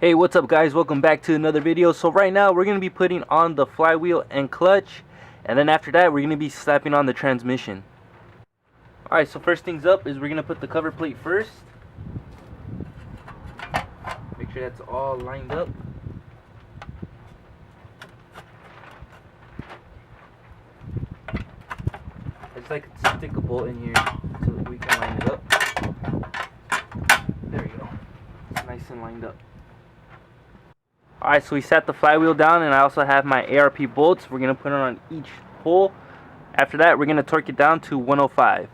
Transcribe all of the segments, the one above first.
Hey, what's up guys? Welcome back to another video. So right now we're going to be putting on the flywheel and clutch, and then after that we're going to be slapping on the transmission. Alright, so first things up is we're going to put the cover plate first. Make sure that's all lined up. It's like to stick a bolt in here so that we can line it up. There we go. It's nice and lined up. Alright, so we sat the flywheel down, and I also have my ARP bolts. We're going to put it on each hole. After that, we're going to torque it down to 105.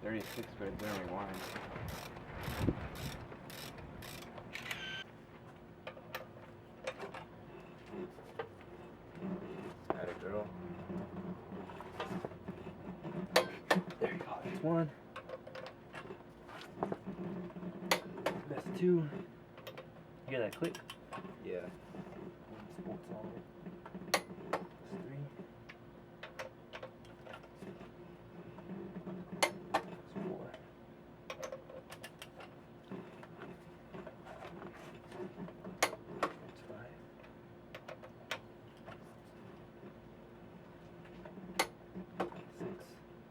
.36 right there, rewind. Atta girl. There you go, that's one. That's two. You hear that click? Yeah. Sports on it. That's three.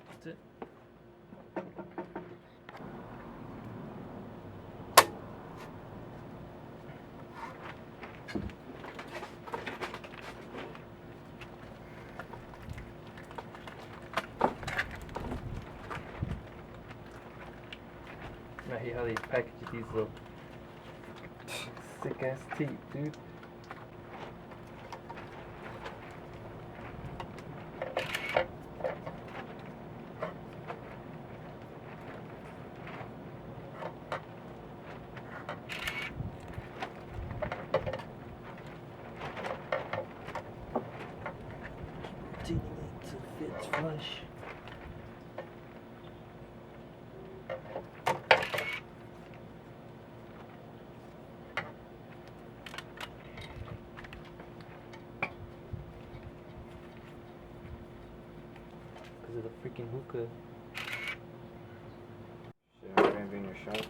That's it. I hate how they package these little sick ass teeth, dude. Rotating it to fit flush. Because of the freaking hookah. Shit, I'm gonna be in your shop.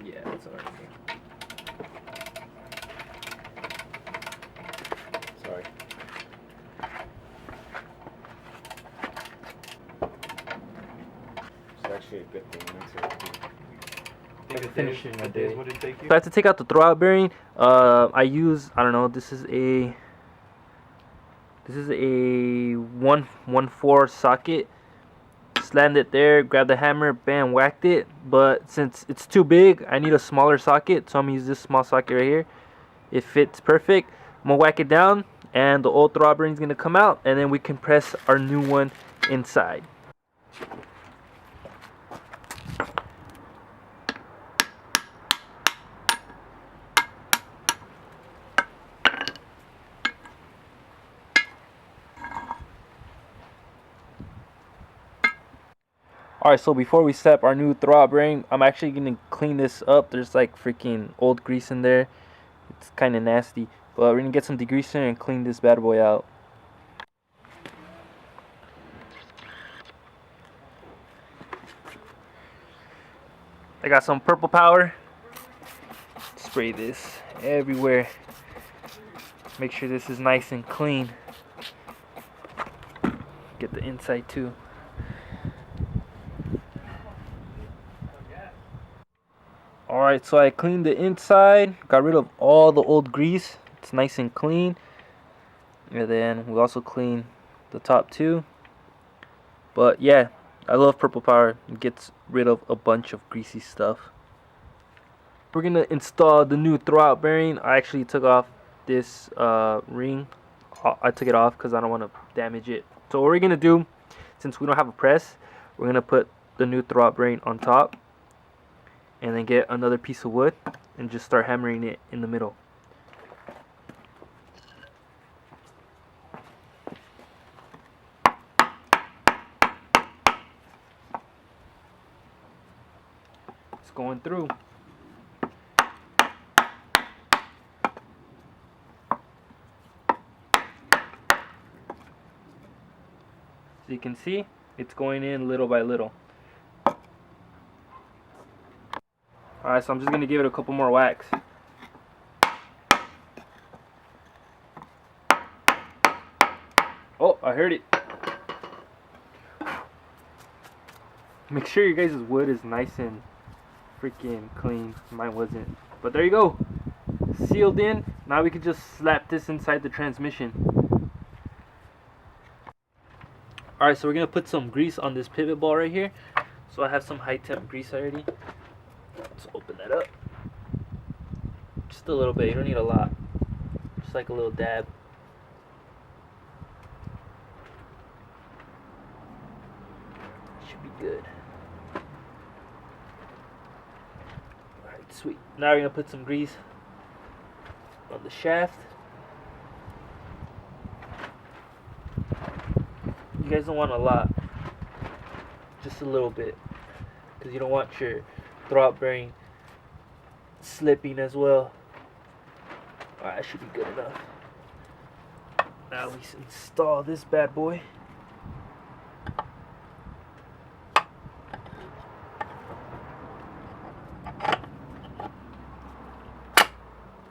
Yeah, it's alright. Sorry. It's actually a good thing. It makes it Finishing my day. What did it take you? So I have to take out the throwout bearing. I use, I don't know, this is a This is a 1-1-4 socket. Slammed it there, grabbed the hammer, bam, whacked it. But since it's too big, I need a smaller socket, so I'm gonna use this small socket right here. It fits perfect. I'm gonna whack it down, and the old throwout bearing is gonna come out, and then we can press our new one inside. Alright, so before we slap our new throwout bearing, I'm actually gonna clean this up. There's like freaking old grease in there. It's kind of nasty, but we're gonna get some degreaser and clean this bad boy out. I got some purple power. Spray this everywhere. Make sure this is nice and clean. Get the inside too. Alright, so I cleaned the inside, got rid of all the old grease. It's nice and clean. And then we also clean the top too. But yeah, I love purple power. It gets rid of a bunch of greasy stuff. We're gonna install the new throwout bearing. I actually took off this ring. I took it off because I don't want to damage it. So what we're gonna do, since we don't have a press, we're gonna put the new throwout bearing on top, and then get another piece of wood and just start hammering it in the middle. It's going through. So you can see it's going in little by little. Alright, so I'm just gonna give it a couple more whacks. Oh, I heard it. Make sure your guys' wood is nice and freaking clean. Mine wasn't. But there you go. Sealed in. Now we can just slap this inside the transmission. Alright, so we're gonna put some grease on this pivot ball right here. So I have some high temp grease already. Let's open that up. Just a little bit, you don't need a lot. Just like a little dab. Should be good. Alright, sweet. Now we're gonna put some grease on the shaft. You guys don't want a lot. Just a little bit. Because you don't want your throwout bearing slipping as well. Alright, that should be good enough. Now we install this bad boy.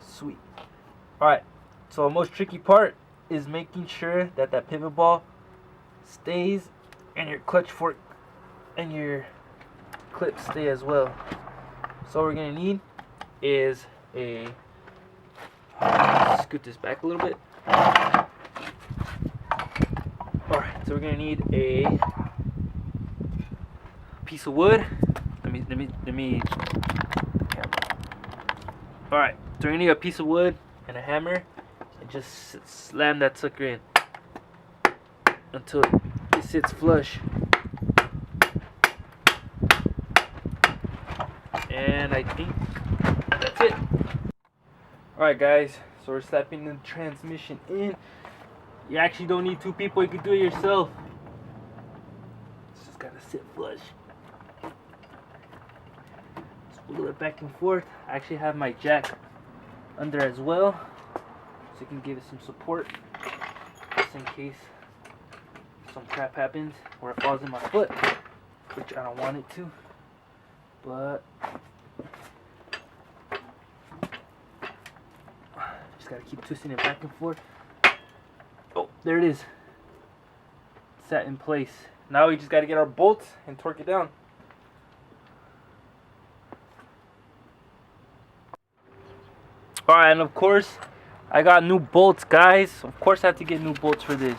Sweet. Alright, so the most tricky part is making sure that that pivot ball stays and your clutch fork and your clip stay as well. So what we're gonna need is a, scoot this back a little bit. Alright, so we're gonna need a piece of wood. Let me Alright, so we're gonna need a piece of wood and a hammer and just slam that sucker in until it sits flush. And I think that's it. Alright guys, so we're slapping the transmission in. You actually don't need two people, you can do it yourself. It's just gotta sit flush. Just wiggle it back and forth. I actually have my jack under as well, so you can give it some support just in case some crap happens or it falls in my foot, which I don't want it to. But just gotta keep twisting it back and forth. Oh, there it is. Set in place. Now we just gotta get our bolts and torque it down. Alright, and of course I got new bolts, guys. Of course I have to get new bolts for this.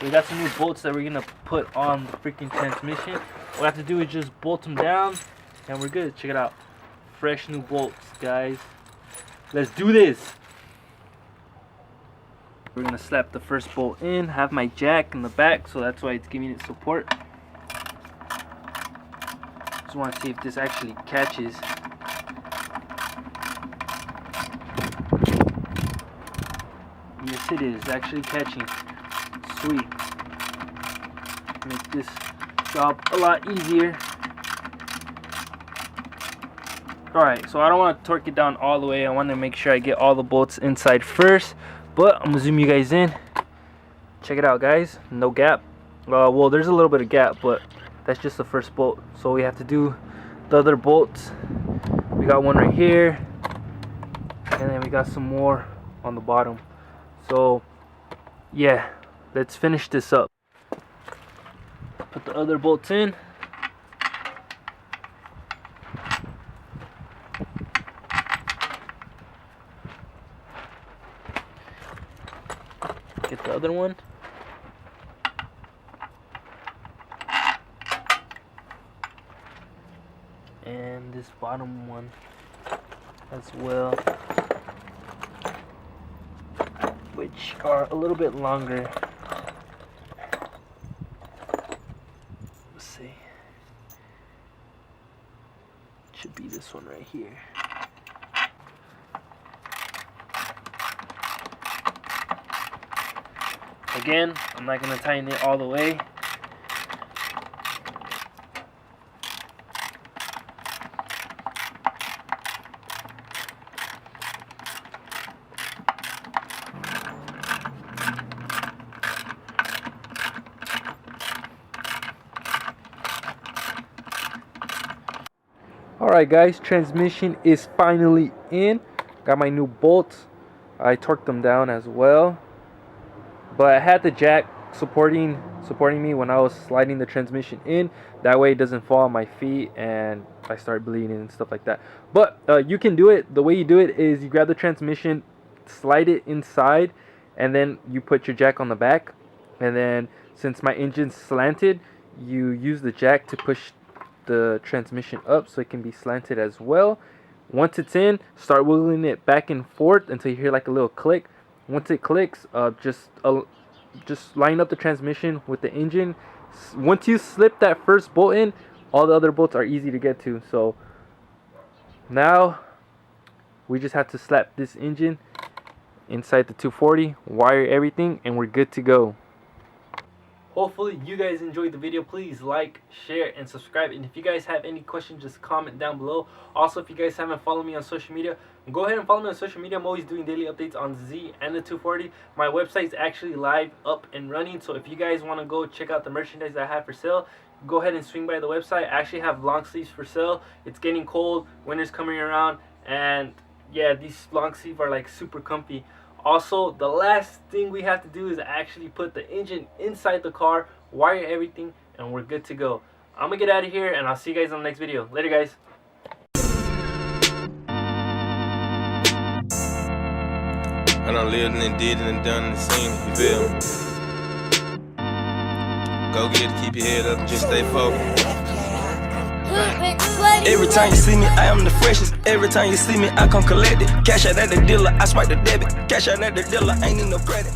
We got some new bolts that we're gonna put on the freaking transmission. What we have to do is just bolt them down and we're good. Check it out. Fresh new bolts, guys. Let's do this. We're gonna slap the first bolt in, have my jack in the back, so that's why it's giving it support. Just wanna see if this actually catches. Yes, it is actually catching. Sweet. Make this job a lot easier. Alright, so I don't want to torque it down all the way. I want to make sure I get all the bolts inside first. But I'm going to zoom you guys in. Check it out, guys. No gap. Well, there's a little bit of gap, but that's just the first bolt. So we have to do the other bolts. We got one right here. And then we got some more on the bottom. So, yeah. Let's finish this up. Put the other bolts in. Get the other one. And this bottom one as well, which are a little bit longer. Let's see. It should be this one right here. Again, I'm not going to tighten it all the way. Alright guys, transmission is finally in. Got my new bolts. I torqued them down as well. But I had the jack supporting me when I was sliding the transmission in. That way it doesn't fall on my feet and I start bleeding and stuff like that. But you can do it. The way you do it is you grab the transmission, slide it inside, and then you put your jack on the back. And then since my engine's slanted, you use the jack to push the transmission up so it can be slanted as well. Once it's in, start wiggling it back and forth until you hear like a little click. Once it clicks, just line up the transmission with the engine. Once you slip that first bolt in, all the other bolts are easy to get to. So now we just have to slap this engine inside the 240, wire everything, and we're good to go. Hopefully you guys enjoyed the video. Please like, share, and subscribe. And if you guys have any questions, just comment down below. Also, if you guys haven't followed me on social media, go ahead and follow me on social media. I'm always doing daily updates on Z and the 240. My website is actually live, up and running. So if you guys want to go check out the merchandise I have for sale, go ahead and swing by the website. I actually have long sleeves for sale. It's getting cold, winter's coming around, and yeah, these long sleeves are like super comfy. Also, the last thing we have to do is actually put the engine inside the car, wire everything, and we're good to go. I'm gonna get out of here, and I'll see you guys on the next video. Later, guys. I done lived and did and done and seen it, you feel me? Go get it, keep your head up, and just stay focused. Every time you see me, I am the freshest. Every time you see me, I come collect it. Cash out at the dealer, I swipe the debit. Cash out at the dealer, ain't need no credit.